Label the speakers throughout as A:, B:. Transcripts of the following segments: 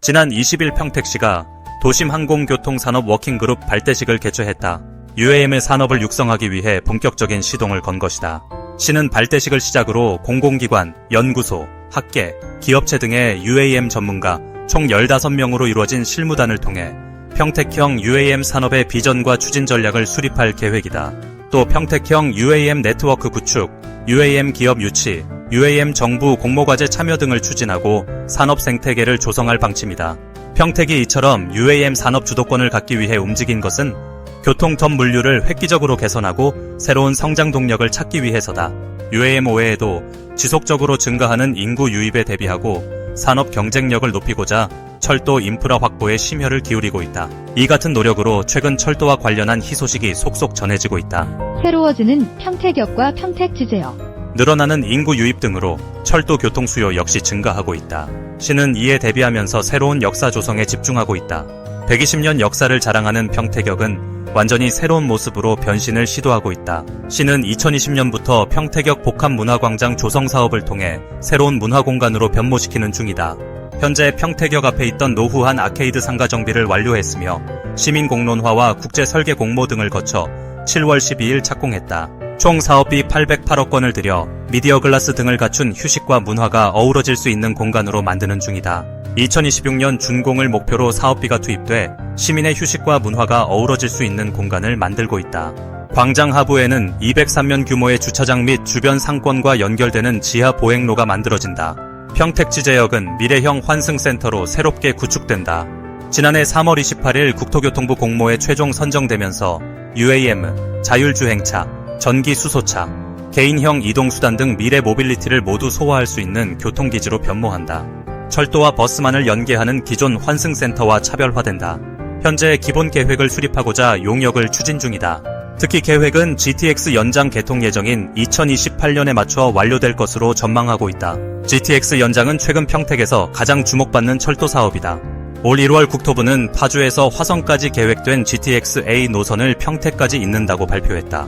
A: 지난 20일 평택시가 도심항공교통산업 워킹그룹 발대식을 개최했다. UAM의 산업을 육성하기 위해 본격적인 시동을 건 것이다. 시는 발대식을 시작으로 공공기관, 연구소, 학계, 기업체 등의 UAM 전문가 총 15명으로 이루어진 실무단을 통해 평택형 UAM 산업의 비전과 추진 전략을 수립할 계획이다. 또 평택형 UAM 네트워크 구축, UAM 기업 유치, UAM 정부 공모과제 참여 등을 추진하고 산업 생태계를 조성할 방침이다. 평택이 이처럼 UAM 산업 주도권을 갖기 위해 움직인 것은 교통 전 물류를 획기적으로 개선하고 새로운 성장 동력을 찾기 위해서다. UAM 외에도 지속적으로 증가하는 인구 유입에 대비하고 산업 경쟁력을 높이고자 철도 인프라 확보에 심혈을 기울이고 있다. 이 같은 노력으로 최근 철도와 관련한 희소식이 속속 전해지고 있다.
B: 새로워지는 평택역과 평택지제역.
A: 늘어나는 인구 유입 등으로 철도 교통 수요 역시 증가하고 있다. 시는 이에 대비하면서 새로운 역사 조성에 집중하고 있다. 120년 역사를 자랑하는 평택역은 완전히 새로운 모습으로 변신을 시도하고 있다. 시는 2020년부터 평택역 복합문화광장 조성 사업을 통해 새로운 문화공간으로 변모시키는 중이다. 현재 평택역 앞에 있던 노후한 아케이드 상가 정비를 완료했으며 시민공론화와 국제설계 공모 등을 거쳐 7월 12일 착공했다. 총 사업비 808억 원을 들여 미디어 글라스 등을 갖춘 휴식과 문화가 어우러질 수 있는 공간으로 만드는 중이다. 2026년 준공을 목표로 사업비가 투입돼 시민의 휴식과 문화가 어우러질 수 있는 공간을 만들고 있다. 광장 하부에는 203면 규모의 주차장 및 주변 상권과 연결되는 지하 보행로가 만들어진다. 평택지제역은 미래형 환승센터로 새롭게 구축된다. 지난해 3월 28일 국토교통부 공모에 최종 선정되면서 UAM, 자율주행차, 전기수소차, 개인형 이동수단 등 미래 모빌리티를 모두 소화할 수 있는 교통기지로 변모한다. 철도와 버스만을 연계하는 기존 환승센터와 차별화된다. 현재 기본 계획을 수립하고자 용역을 추진 중이다. 특히 계획은 GTX 연장 개통 예정인 2028년에 맞춰 완료될 것으로 전망하고 있다. GTX 연장은 최근 평택에서 가장 주목받는 철도 사업이다. 올 1월 국토부는 파주에서 화성까지 계획된 GTX-A 노선을 평택까지 잇는다고 발표했다.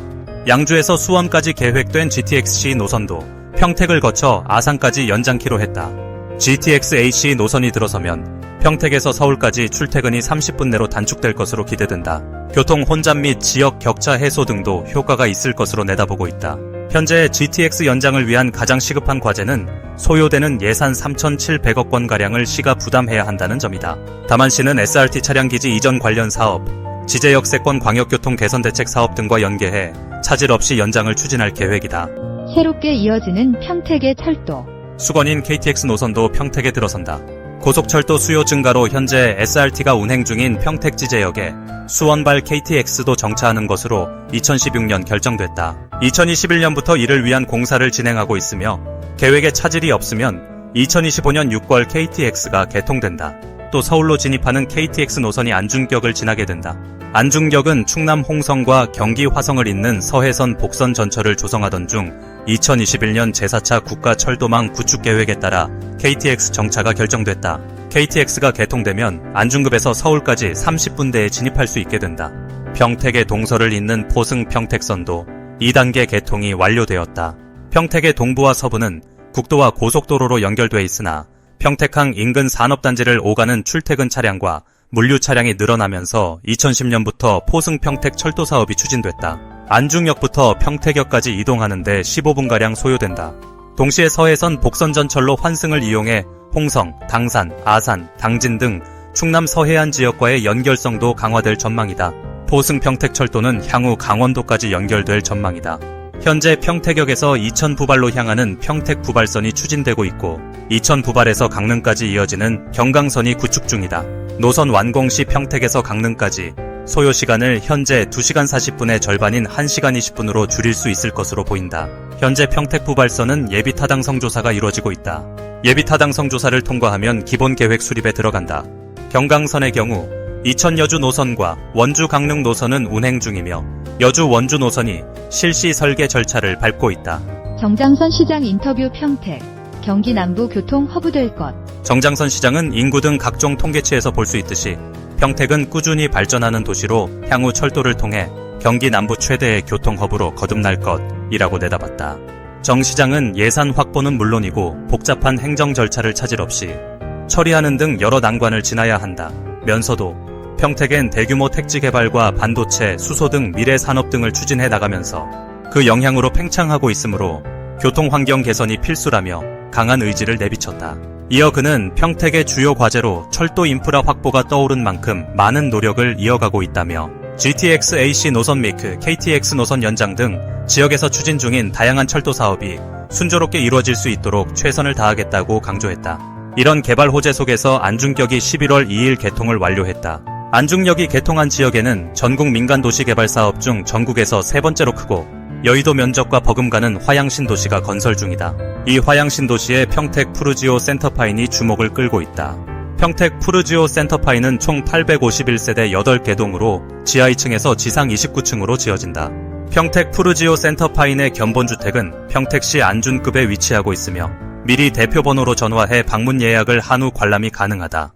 A: 양주에서 수원까지 계획된 GTX-C 노선도 평택을 거쳐 아산까지 연장키로 했다. GTX-AC 노선이 들어서면 평택에서 서울까지 출퇴근이 30분 내로 단축될 것으로 기대된다. 교통 혼잡 및 지역 격차 해소 등도 효과가 있을 것으로 내다보고 있다. 현재 GTX 연장을 위한 가장 시급한 과제는 소요되는 예산 3,700억 원가량을 시가 부담해야 한다는 점이다. 다만 시는 SRT 차량기지 이전 관련 사업, 지제역세권 광역교통 개선대책 사업 등과 연계해 차질 없이 연장을 추진할 계획이다.
B: 새롭게 이어지는 평택의 철도.
A: 수건인 KTX 노선도 평택에 들어선다. 고속철도 수요 증가로 현재 SRT가 운행 중인 평택지제역에 수원발 KTX도 정차하는 것으로 2016년 결정됐다. 2021년부터 이를 위한 공사를 진행하고 있으며 계획에 차질이 없으면 2025년 6월 KTX가 개통된다. 또 서울로 진입하는 KTX 노선이 안중격을 지나게 된다. 안중격은 충남 홍성과 경기 화성을 잇는 서해선 복선 전철을 조성하던 중 2021년 제4차 국가철도망 구축 계획에 따라 KTX 정차가 결정됐다. KTX가 개통되면 안중급에서 서울까지 30분대에 진입할 수 있게 된다. 평택의 동서를 잇는 포승 평택선도 2단계 개통이 완료되었다. 평택의 동부와 서부는 국도와 고속도로로 연결돼 있으나 평택항 인근 산업단지를 오가는 출퇴근 차량과 물류 차량이 늘어나면서 2010년부터 포승 평택 철도 사업이 추진됐다. 안중역부터 평택역까지 이동하는 데 15분가량 소요된다. 동시에 서해선 복선전철로 환승을 이용해 홍성, 당산, 아산, 당진 등 충남 서해안 지역과의 연결성도 강화될 전망이다. 포승 평택철도는 향후 강원도까지 연결될 전망이다. 현재 평택역에서 이천 부발로 향하는 평택 부발선이 추진되고 있고 이천 부발에서 강릉까지 이어지는 경강선이 구축 중이다. 노선 완공 시 평택에서 강릉까지 소요시간을 현재 2시간 40분의 절반인 1시간 20분으로 줄일 수 있을 것으로 보인다. 현재 평택 부발선은 예비 타당성 조사가 이루어지고 있다. 예비 타당성 조사를 통과하면 기본 계획 수립에 들어간다. 경강선의 경우 이천 여주 노선과 원주 강릉 노선은 운행 중이며 여주 원주 노선이 실시 설계 절차를 밟고 있다.
B: 정장선 시장 인터뷰. 평택, 경기 남부 교통 허브될 것.
A: 정장선 시장은 인구 등 각종 통계치에서 볼 수 있듯이 평택은 꾸준히 발전하는 도시로 향후 철도를 통해 경기 남부 최대의 교통허브로 거듭날 것이라고 내다봤다. 정 시장은 예산 확보는 물론이고 복잡한 행정 절차를 차질 없이 처리하는 등 여러 난관을 지나야 한다. 면서도 평택엔 대규모 택지 개발과 반도체, 수소 등 미래 산업 등을 추진해 나가면서 그 영향으로 팽창하고 있으므로 교통 환경 개선이 필수라며 강한 의지를 내비쳤다. 이어 그는 평택의 주요 과제로 철도 인프라 확보가 떠오른 만큼 많은 노력을 이어가고 있다며 GTX AC 노선 및 KTX 노선 연장 등 지역에서 추진 중인 다양한 철도 사업이 순조롭게 이루어질 수 있도록 최선을 다하겠다고 강조했다. 이런 개발 호재 속에서 안중역이 11월 2일 개통을 완료했다. 안중역이 개통한 지역에는 전국 민간도시 개발 사업 중 전국에서 세 번째로 크고 여의도 면적과 버금가는 화양신도시가 건설 중이다. 이 화양신도시의 평택 푸르지오 센터파인이 주목을 끌고 있다. 평택 푸르지오 센터파인은 총 851세대 8개 동으로 지하 2층에서 지상 29층으로 지어진다. 평택 푸르지오 센터파인의 견본주택은 평택시 안준급에 위치하고 있으며 미리 대표번호로 전화해 방문 예약을 한 후 관람이 가능하다.